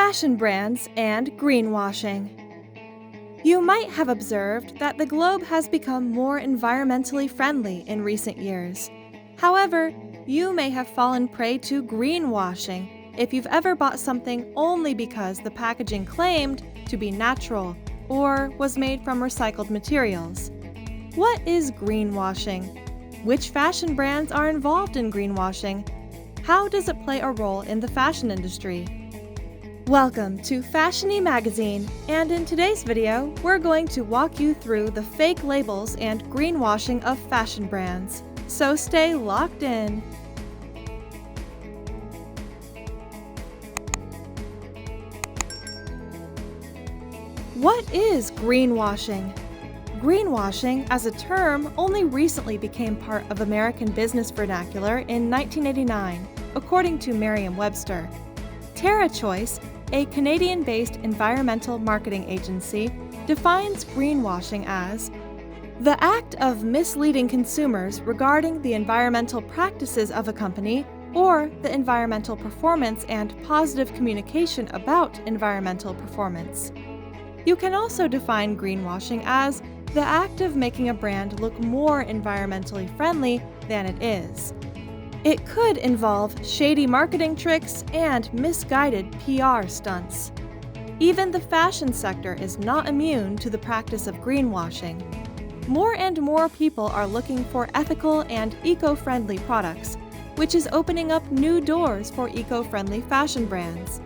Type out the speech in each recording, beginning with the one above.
fashion brands, and greenwashing. You might have observed that the globe has become more environmentally friendly in recent years. However, you may have fallen prey to greenwashing if you've ever bought something only because the packaging claimed to be natural or was made from recycled materials. What is greenwashing? Which fashion brands are involved in greenwashing? How does it play a role in the fashion industry? Welcome to FASHIONY-MAGAZINE, and in today's video, we're going to walk you through the fake labels and greenwashing of fashion brands. So stay locked in. What is greenwashing? Greenwashing as a term only recently became part of American business vernacular in 1989, according to Merriam-Webster. TerraChoice, a Canadian-based environmental marketing agency, defines greenwashing as the act of misleading consumers regarding the environmental practices of a company or the environmental performance and positive communication about environmental performance. You can also define greenwashing as the act of making a brand look more environmentally friendly than it is. It could involve shady marketing tricks and misguided PR stunts. Even the fashion sector is not immune to the practice of greenwashing. More and more people are looking for ethical and eco-friendly products, which is opening up new doors for eco-friendly fashion brands.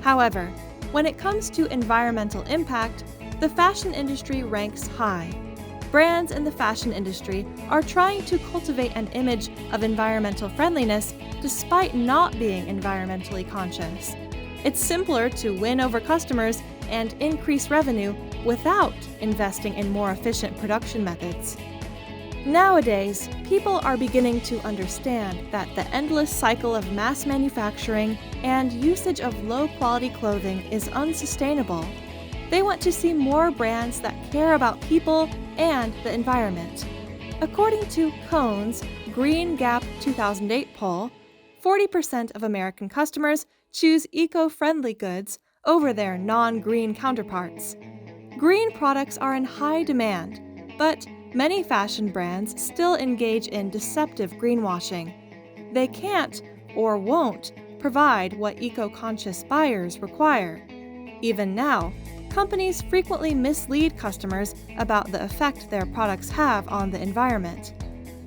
However, when it comes to environmental impact, the fashion industry ranks high. Brands in the fashion industry are trying to cultivate an image of environmental friendliness despite not being environmentally conscious. It's simpler to win over customers and increase revenue without investing in more efficient production methods. Nowadays, people are beginning to understand that the endless cycle of mass manufacturing and usage of low-quality clothing is unsustainable. They want to see more brands that care about people and the environment. According to Cohn's Green Gap 2008 poll, 40% of American customers choose eco-friendly goods over their non-green counterparts. Green products are in high demand, but many fashion brands still engage in deceptive greenwashing. They can't or won't provide what eco-conscious buyers require. Even now, companies frequently mislead customers about the effect their products have on the environment.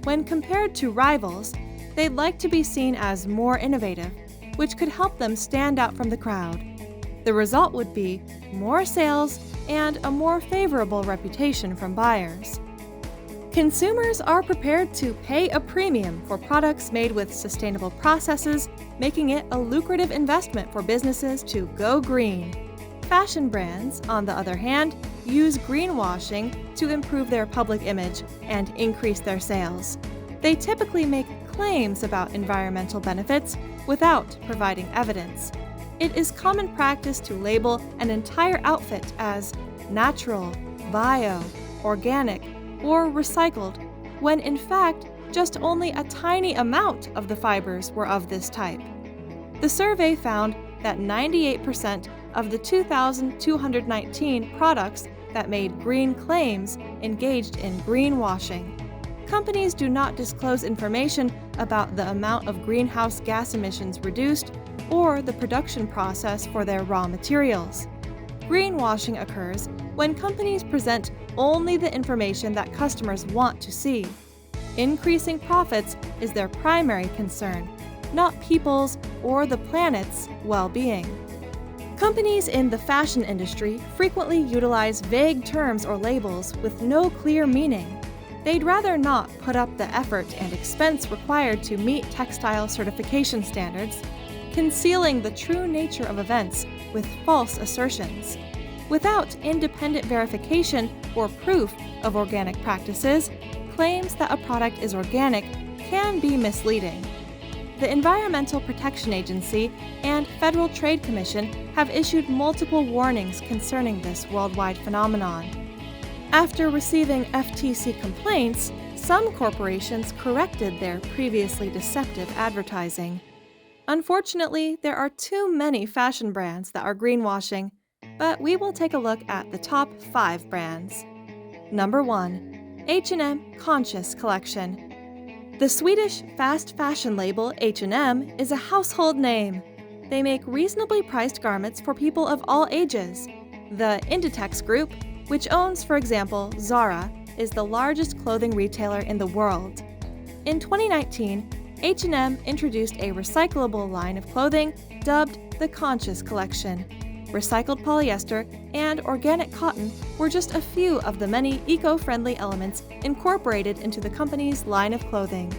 When compared to rivals, they'd like to be seen as more innovative, which could help them stand out from the crowd. The result would be more sales and a more favorable reputation from buyers. Consumers are prepared to pay a premium for products made with sustainable processes, making it a lucrative investment for businesses to go green. Fashion brands, on the other hand, use greenwashing to improve their public image and increase their sales. They typically make claims about environmental benefits without providing evidence. It is common practice to label an entire outfit as natural, bio, organic, or recycled, when in fact just only a tiny amount of the fibers were of this type. The survey found that 98% of the 2,219 products that made green claims engaged in greenwashing. Companies do not disclose information about the amount of greenhouse gas emissions reduced or the production process for their raw materials. Greenwashing occurs when companies present only the information that customers want to see. Increasing profits is their primary concern, not people's or the planet's well-being. Companies in the fashion industry frequently utilize vague terms or labels with no clear meaning. They'd rather not put up the effort and expense required to meet textile certification standards, concealing the true nature of events with false assertions. Without independent verification or proof of organic practices, claims that a product is organic can be misleading. The Environmental Protection Agency and Federal Trade Commission have issued multiple warnings concerning this worldwide phenomenon. After receiving FTC complaints, some corporations corrected their previously deceptive advertising. Unfortunately, there are too many fashion brands that are greenwashing, but we will take a look at the top 5 brands. Number 1. H&M Conscious Collection. The Swedish fast fashion label H&M is a household name. They make reasonably priced garments for people of all ages. The Inditex Group, which owns, for example, Zara, is the largest clothing retailer in the world. In 2019, H&M introduced a recyclable line of clothing dubbed the Conscious Collection. Recycled polyester and organic cotton were just a few of the many eco-friendly elements incorporated into the company's line of clothing.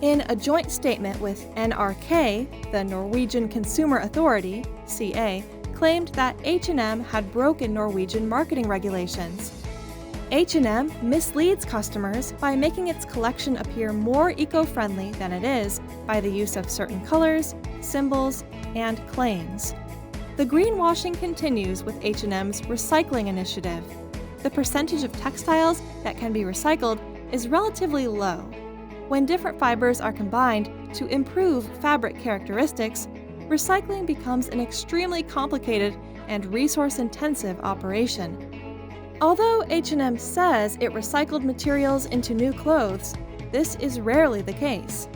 In a joint statement with NRK, the Norwegian Consumer Authority, CA, claimed that H&M had broken Norwegian marketing regulations. H&M misleads customers by making its collection appear more eco-friendly than it is by the use of certain colors, symbols, and claims. The greenwashing continues with H&M's recycling initiative. The percentage of textiles that can be recycled is relatively low. When different fibers are combined to improve fabric characteristics, recycling becomes an extremely complicated and resource-intensive operation. Although H&M says it recycled materials into new clothes, this is rarely the case.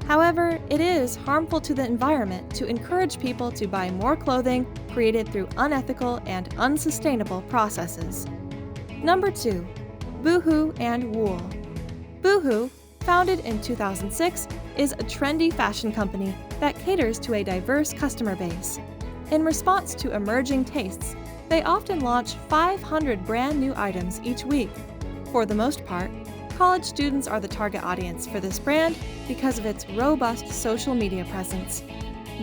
However, it is harmful to the environment to encourage people to buy more clothing created through unethical and unsustainable processes. Number 2. Boohoo and Wool. Boohoo, founded in 2006, is a trendy fashion company that caters to a diverse customer base. In response to emerging tastes, they often launch 500 brand new items each week. For the most part, college students are the target audience for this brand because of its robust social media presence.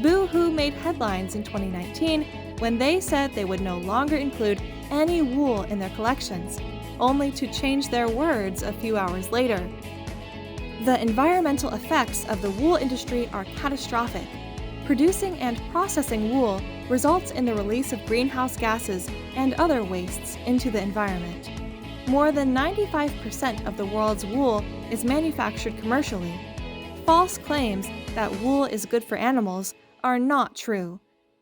Boohoo made headlines in 2019 when they said they would no longer include any wool in their collections, only to change their words a few hours later. The environmental effects of the wool industry are catastrophic. Producing and processing wool results in the release of greenhouse gases and other wastes into the environment. More than 95% of the world's wool is manufactured commercially. False claims that wool is good for animals are not true.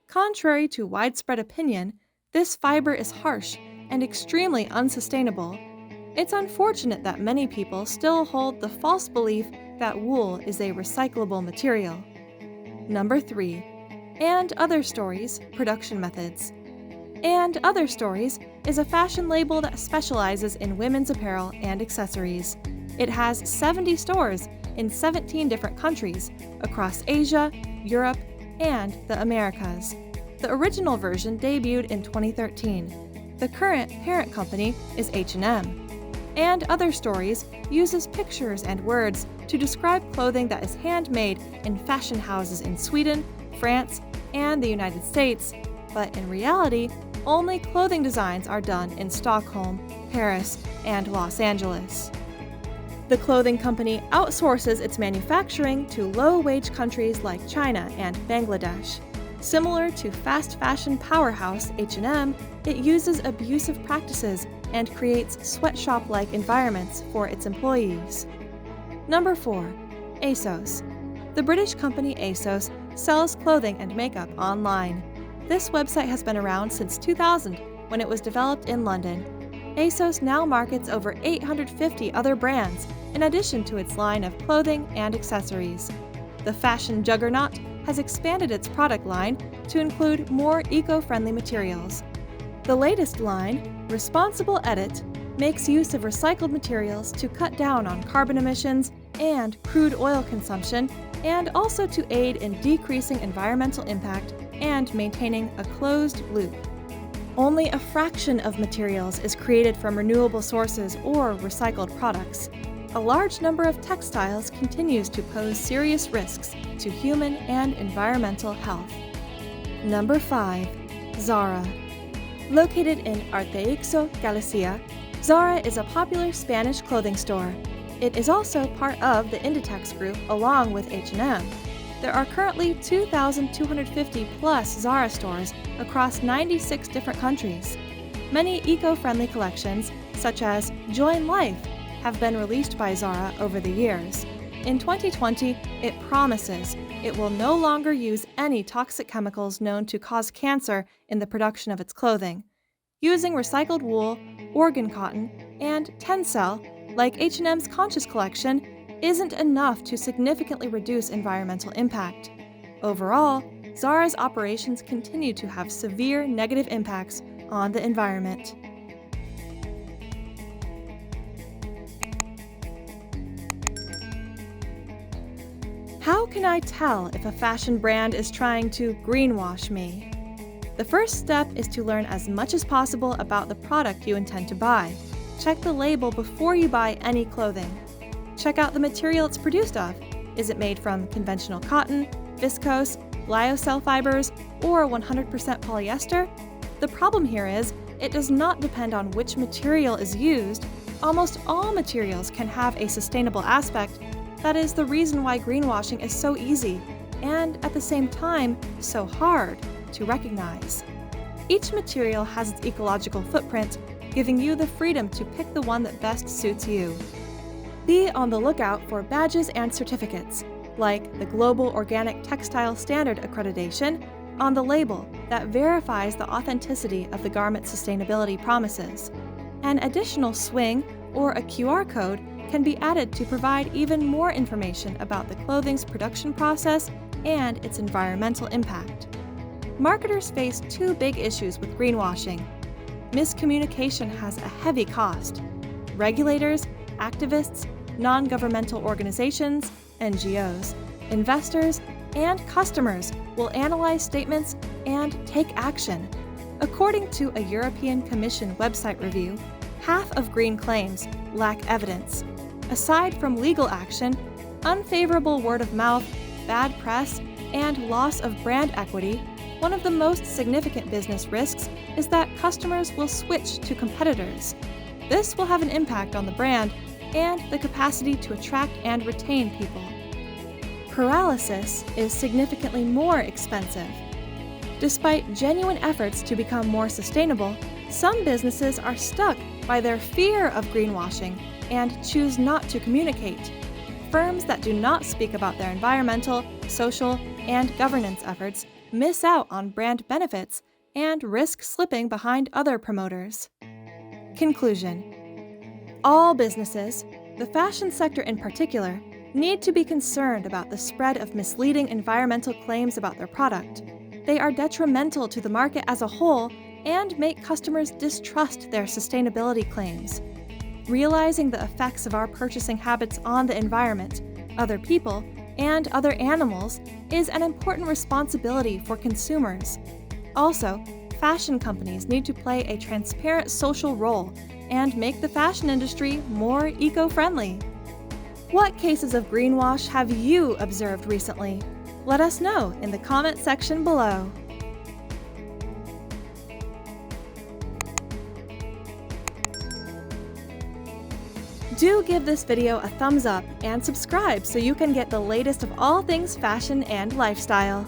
Contrary to widespread opinion, this fiber is harsh and extremely unsustainable. It's unfortunate that many people still hold the false belief that wool is a recyclable material. Number 3. And Other Stories Production Methods. And Other Stories is a fashion label that specializes in women's apparel and accessories. It has 70 stores in 17 different countries across Asia, Europe, and the Americas. The original version debuted in 2013. The current parent company is H&M. And Other Stories uses pictures and words to describe clothing that is handmade in fashion houses in Sweden, France, and the United States, but in reality, only clothing designs are done in Stockholm, Paris, and Los Angeles. The clothing company outsources its manufacturing to low-wage countries like China and Bangladesh. Similar to fast fashion powerhouse H&M, it uses abusive practices and creates sweatshop-like environments for its employees. Number 4. ASOS. The British company ASOS sells clothing and makeup online. This website has been around since 2000, when it was developed in London. ASOS now markets over 850 other brands, in addition to its line of clothing and accessories. The fashion juggernaut has expanded its product line to include more eco-friendly materials. The latest line, Responsible Edit, makes use of recycled materials to cut down on carbon emissions and crude oil consumption, and also to aid in decreasing environmental impact and maintaining a closed loop. Only a fraction of materials is created from renewable sources or recycled products. A large number of textiles continues to pose serious risks to human and environmental health. Number 5. Zara. Located in Arteixo, Galicia, Zara is a popular Spanish clothing store. It is also part of the Inditex Group along with H&M. There are currently 2,250 plus Zara stores across 96 different countries. Many eco-friendly collections, such as Join Life, have been released by Zara over the years. In 2020, it promises it will no longer use any toxic chemicals known to cause cancer in the production of its clothing. Using recycled wool, organ cotton, and Tencel, like H&M's Conscious Collection, isn't enough to significantly reduce environmental impact. Overall, Zara's operations continue to have severe negative impacts on the environment. How can I tell if a fashion brand is trying to greenwash me? The first step is to learn as much as possible about the product you intend to buy. Check the label before you buy any clothing. Check out the material it's produced of. Is it made from conventional cotton, viscose, lyocell fibers, or 100% polyester? The problem here is, it does not depend on which material is used. Almost all materials can have a sustainable aspect. That is the reason why greenwashing is so easy, and at the same time, so hard to recognize. Each material has its ecological footprint, giving you the freedom to pick the one that best suits you. Be on the lookout for badges and certificates, like the Global Organic Textile Standard accreditation, on the label that verifies the authenticity of the garment's sustainability promises. An additional swing or a QR code can be added to provide even more information about the clothing's production process and its environmental impact. Marketers face two big issues with greenwashing. Miscommunication has a heavy cost. Regulators, activists, non-governmental organizations, NGOs, investors, and customers will analyze statements and take action. According to a European Commission website review, half of green claims lack evidence. Aside from legal action, unfavorable word of mouth, bad press, and loss of brand equity, one of the most significant business risks is that customers will switch to competitors. This will have an impact on the brand and the capacity to attract and retain people. Paralysis is significantly more expensive. Despite genuine efforts to become more sustainable, some businesses are stuck by their fear of greenwashing and choose not to communicate. Firms that do not speak about their environmental, social, and governance efforts miss out on brand benefits and risk slipping behind other promoters. Conclusion: all businesses, the fashion sector in particular, need to be concerned about the spread of misleading environmental claims about their product. They are detrimental to the market as a whole and make customers distrust their sustainability claims. Realizing the effects of our purchasing habits on the environment, other people, and other animals is an important responsibility for consumers. Also, fashion companies need to play a transparent social role and make the fashion industry more eco-friendly. What cases of greenwash have you observed recently? Let us know in the comment section below. Do give this video a thumbs up and subscribe so you can get the latest of all things fashion and lifestyle.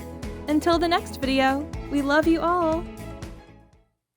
Until the next video, we love you all!